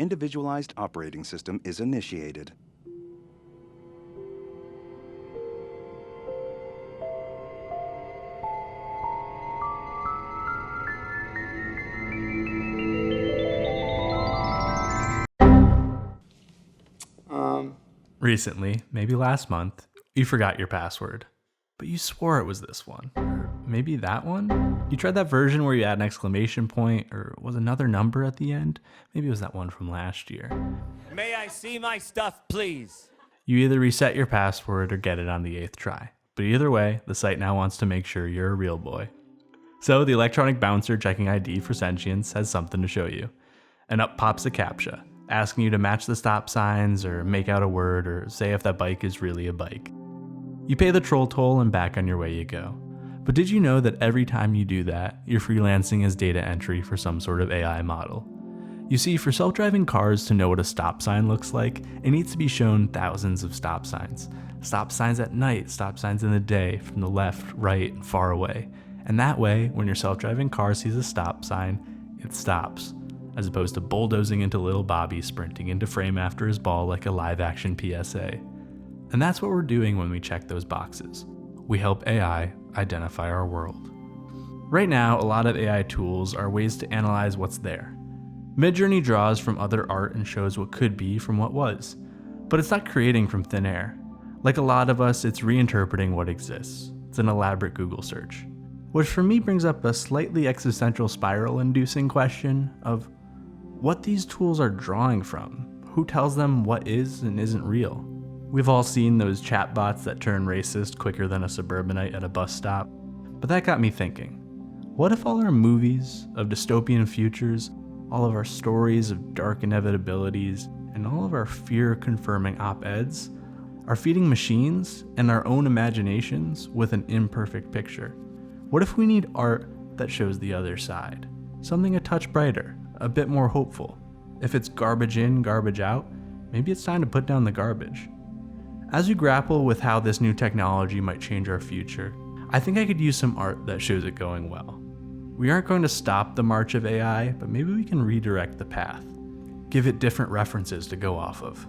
individualized operating system is initiated. Recently, maybe last month, you forgot your password, but you swore it was this one, or maybe that one? You tried that version where you add an exclamation point, or was another number at the end? Maybe it was that one from last year. May I see my stuff, please? You either reset your password or get it on the 8th try, but either way, the site now wants to make sure you're a real boy. So the electronic bouncer checking ID for sentience has something to show you. And up pops a CAPTCHA, asking you to match the stop signs or make out a word or say if that bike is really a bike. You pay the troll toll and back on your way you go. But did you know that every time you do that, you're freelancing as data entry for some sort of AI model? You see, for self-driving cars to know what a stop sign looks like, it needs to be shown thousands of stop signs. Stop signs at night, stop signs in the day, from the left, right, and far away. And that way, when your self-driving car sees a stop sign, it stops, as opposed to bulldozing into little Bobby sprinting into frame after his ball like a live-action PSA. And that's what we're doing when we check those boxes. We help AI identify our world. Right now, a lot of AI tools are ways to analyze what's there. Midjourney draws from other art and shows what could be from what was. But it's not creating from thin air. Like a lot of us, it's reinterpreting what exists. It's an elaborate Google search. Which for me brings up a slightly existential spiral-inducing question of what these tools are drawing from. Who tells them what is and isn't real? We've all seen those chatbots that turn racist quicker than a suburbanite at a bus stop. But that got me thinking, what if all our movies of dystopian futures, all of our stories of dark inevitabilities, and all of our fear-confirming op-eds are feeding machines and our own imaginations with an imperfect picture? What if we need art that shows the other side? Something a touch brighter, a bit more hopeful. If it's garbage in, garbage out, maybe it's time to put down the garbage. As we grapple with how this new technology might change our future, I think I could use some art that shows it going well. We aren't going to stop the march of AI, but maybe we can redirect the path. Give it different references to go off of.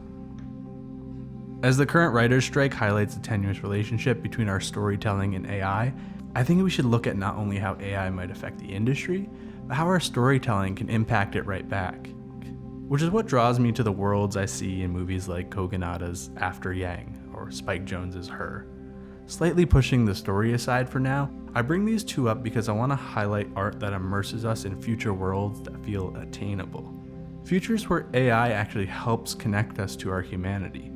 As the current writer's strike highlights the tenuous relationship between our storytelling and AI, I think we should look at not only how AI might affect the industry, but how our storytelling can impact it right back. Which is what draws me to the worlds I see in movies like Kogonada's After Yang or Spike Jonze's Her. Slightly pushing the story aside for now, I bring these two up because I want to highlight art that immerses us in future worlds that feel attainable. Futures where AI actually helps connect us to our humanity.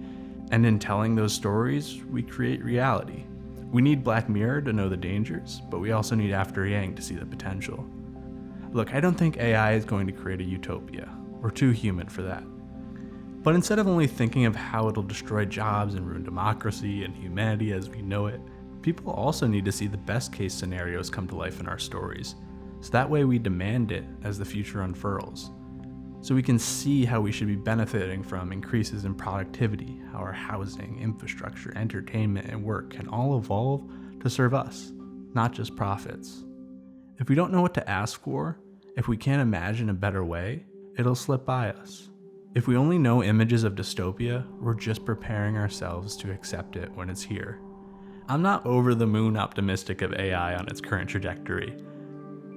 And in telling those stories, we create reality. We need Black Mirror to know the dangers, but we also need After Yang to see the potential. Look, I don't think AI is going to create a utopia. We're too human for that. But instead of only thinking of how it'll destroy jobs and ruin democracy and humanity as we know it, people also need to see the best case scenarios come to life in our stories. So that way we demand it as the future unfurls. So we can see how we should be benefiting from increases in productivity, how our housing, infrastructure, entertainment, and work can all evolve to serve us, not just profits. If we don't know what to ask for, if we can't imagine a better way, it'll slip by us. If we only know images of dystopia, we're just preparing ourselves to accept it when it's here. I'm not over the moon optimistic of AI on its current trajectory,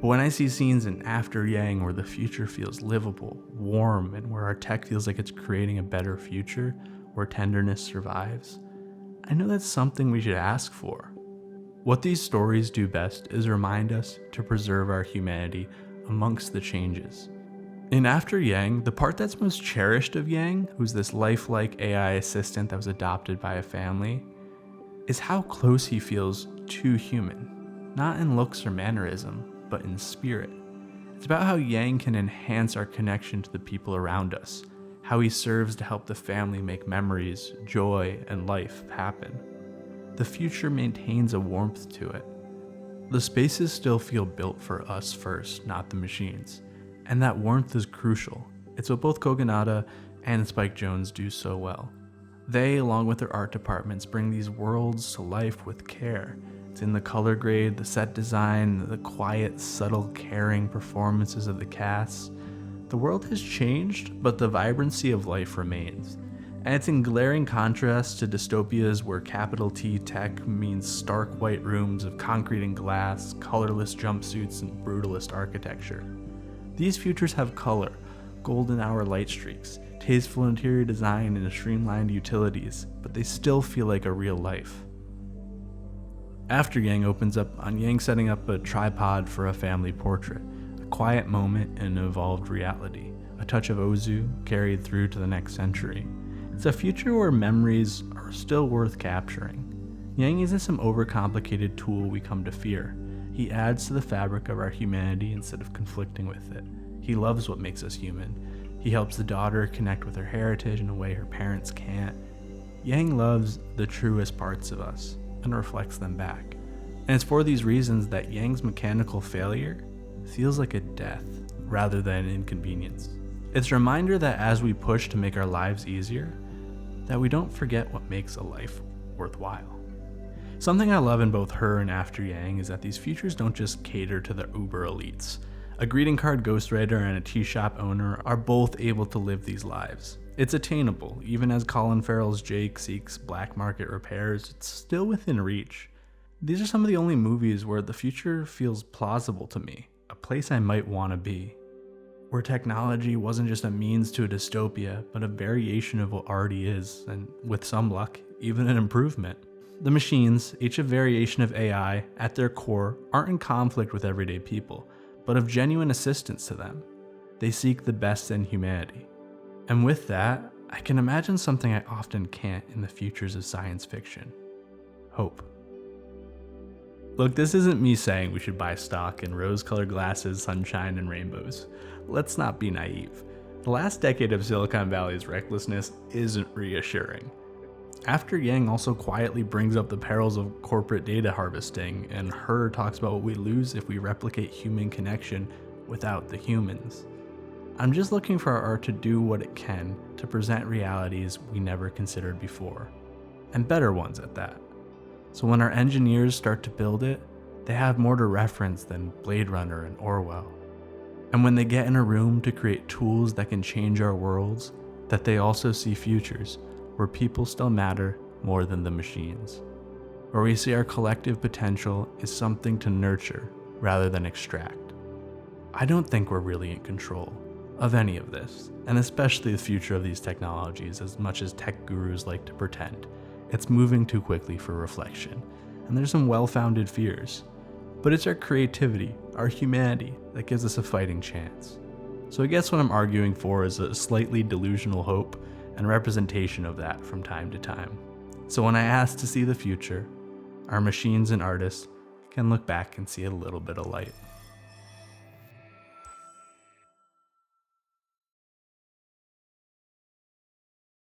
but when I see scenes in After Yang where the future feels livable, warm, and where our tech feels like it's creating a better future, where tenderness survives, I know that's something we should ask for. What these stories do best is remind us to preserve our humanity amongst the changes. In After Yang, the part that's most cherished of Yang, who's this lifelike AI assistant that was adopted by a family, is how close he feels to human, not in looks or mannerism, but in spirit. It's about how Yang can enhance our connection to the people around us, how he serves to help the family make memories, joy, and life happen. The future maintains a warmth to it. The spaces still feel built for us first, not the machines. And that warmth is crucial. It's what both Kogonada and Spike Jonze do so well. They, along with their art departments, bring these worlds to life with care. It's in the color grade, the set design, the quiet, subtle, caring performances of the cast. The world has changed, but the vibrancy of life remains. And it's in glaring contrast to dystopias where capital T tech means stark white rooms of concrete and glass, colorless jumpsuits, and brutalist architecture. These futures have color, golden hour light streaks, tasteful interior design, and streamlined utilities, but they still feel like a real life. After Yang opens up on Yang setting up a tripod for a family portrait, a quiet moment in an evolved reality, a touch of Ozu carried through to the next century. It's a future where memories are still worth capturing. Yang isn't some overcomplicated tool we come to fear. He adds to the fabric of our humanity instead of conflicting with it. He loves what makes us human. He helps the daughter connect with her heritage in a way her parents can't. Yang loves the truest parts of us and reflects them back. And it's for these reasons that Yang's mechanical failure feels like a death rather than an inconvenience. It's a reminder that as we push to make our lives easier, that we don't forget what makes a life worthwhile. Something I love in both her and After Yang is that these futures don't just cater to the uber elites. A greeting card ghostwriter and a tea shop owner are both able to live these lives. It's attainable, even as Colin Farrell's Jake seeks black market repairs, it's still within reach. These are some of the only movies where the future feels plausible to me, a place I might want to be. Where technology wasn't just a means to a dystopia, but a variation of what already is, and with some luck, even an improvement. The machines, each a variation of AI, at their core, aren't in conflict with everyday people, but of genuine assistance to them. They seek the best in humanity. And with that, I can imagine something I often can't in the futures of science fiction. Hope. Look, this isn't me saying we should buy stock in rose-colored glasses, sunshine, and rainbows. Let's not be naive. The last decade of Silicon Valley's recklessness isn't reassuring. After Yang also quietly brings up the perils of corporate data harvesting, and Her talks about what we lose if we replicate human connection without the humans. I'm just looking for our art to do what it can to present realities we never considered before, and better ones at that. So when our engineers start to build it, they have more to reference than Blade Runner and Orwell. And when they get in a room to create tools that can change our worlds, that they also see futures where people still matter more than the machines. Where we see our collective potential is something to nurture rather than extract. I don't think we're really in control of any of this, and especially the future of these technologies, as much as tech gurus like to pretend. It's moving too quickly for reflection, and there's some well-founded fears. But it's our creativity, our humanity, that gives us a fighting chance. So I guess what I'm arguing for is a slightly delusional hope and representation of that from time to time. So when I ask to see the future, our machines and artists can look back and see a little bit of light.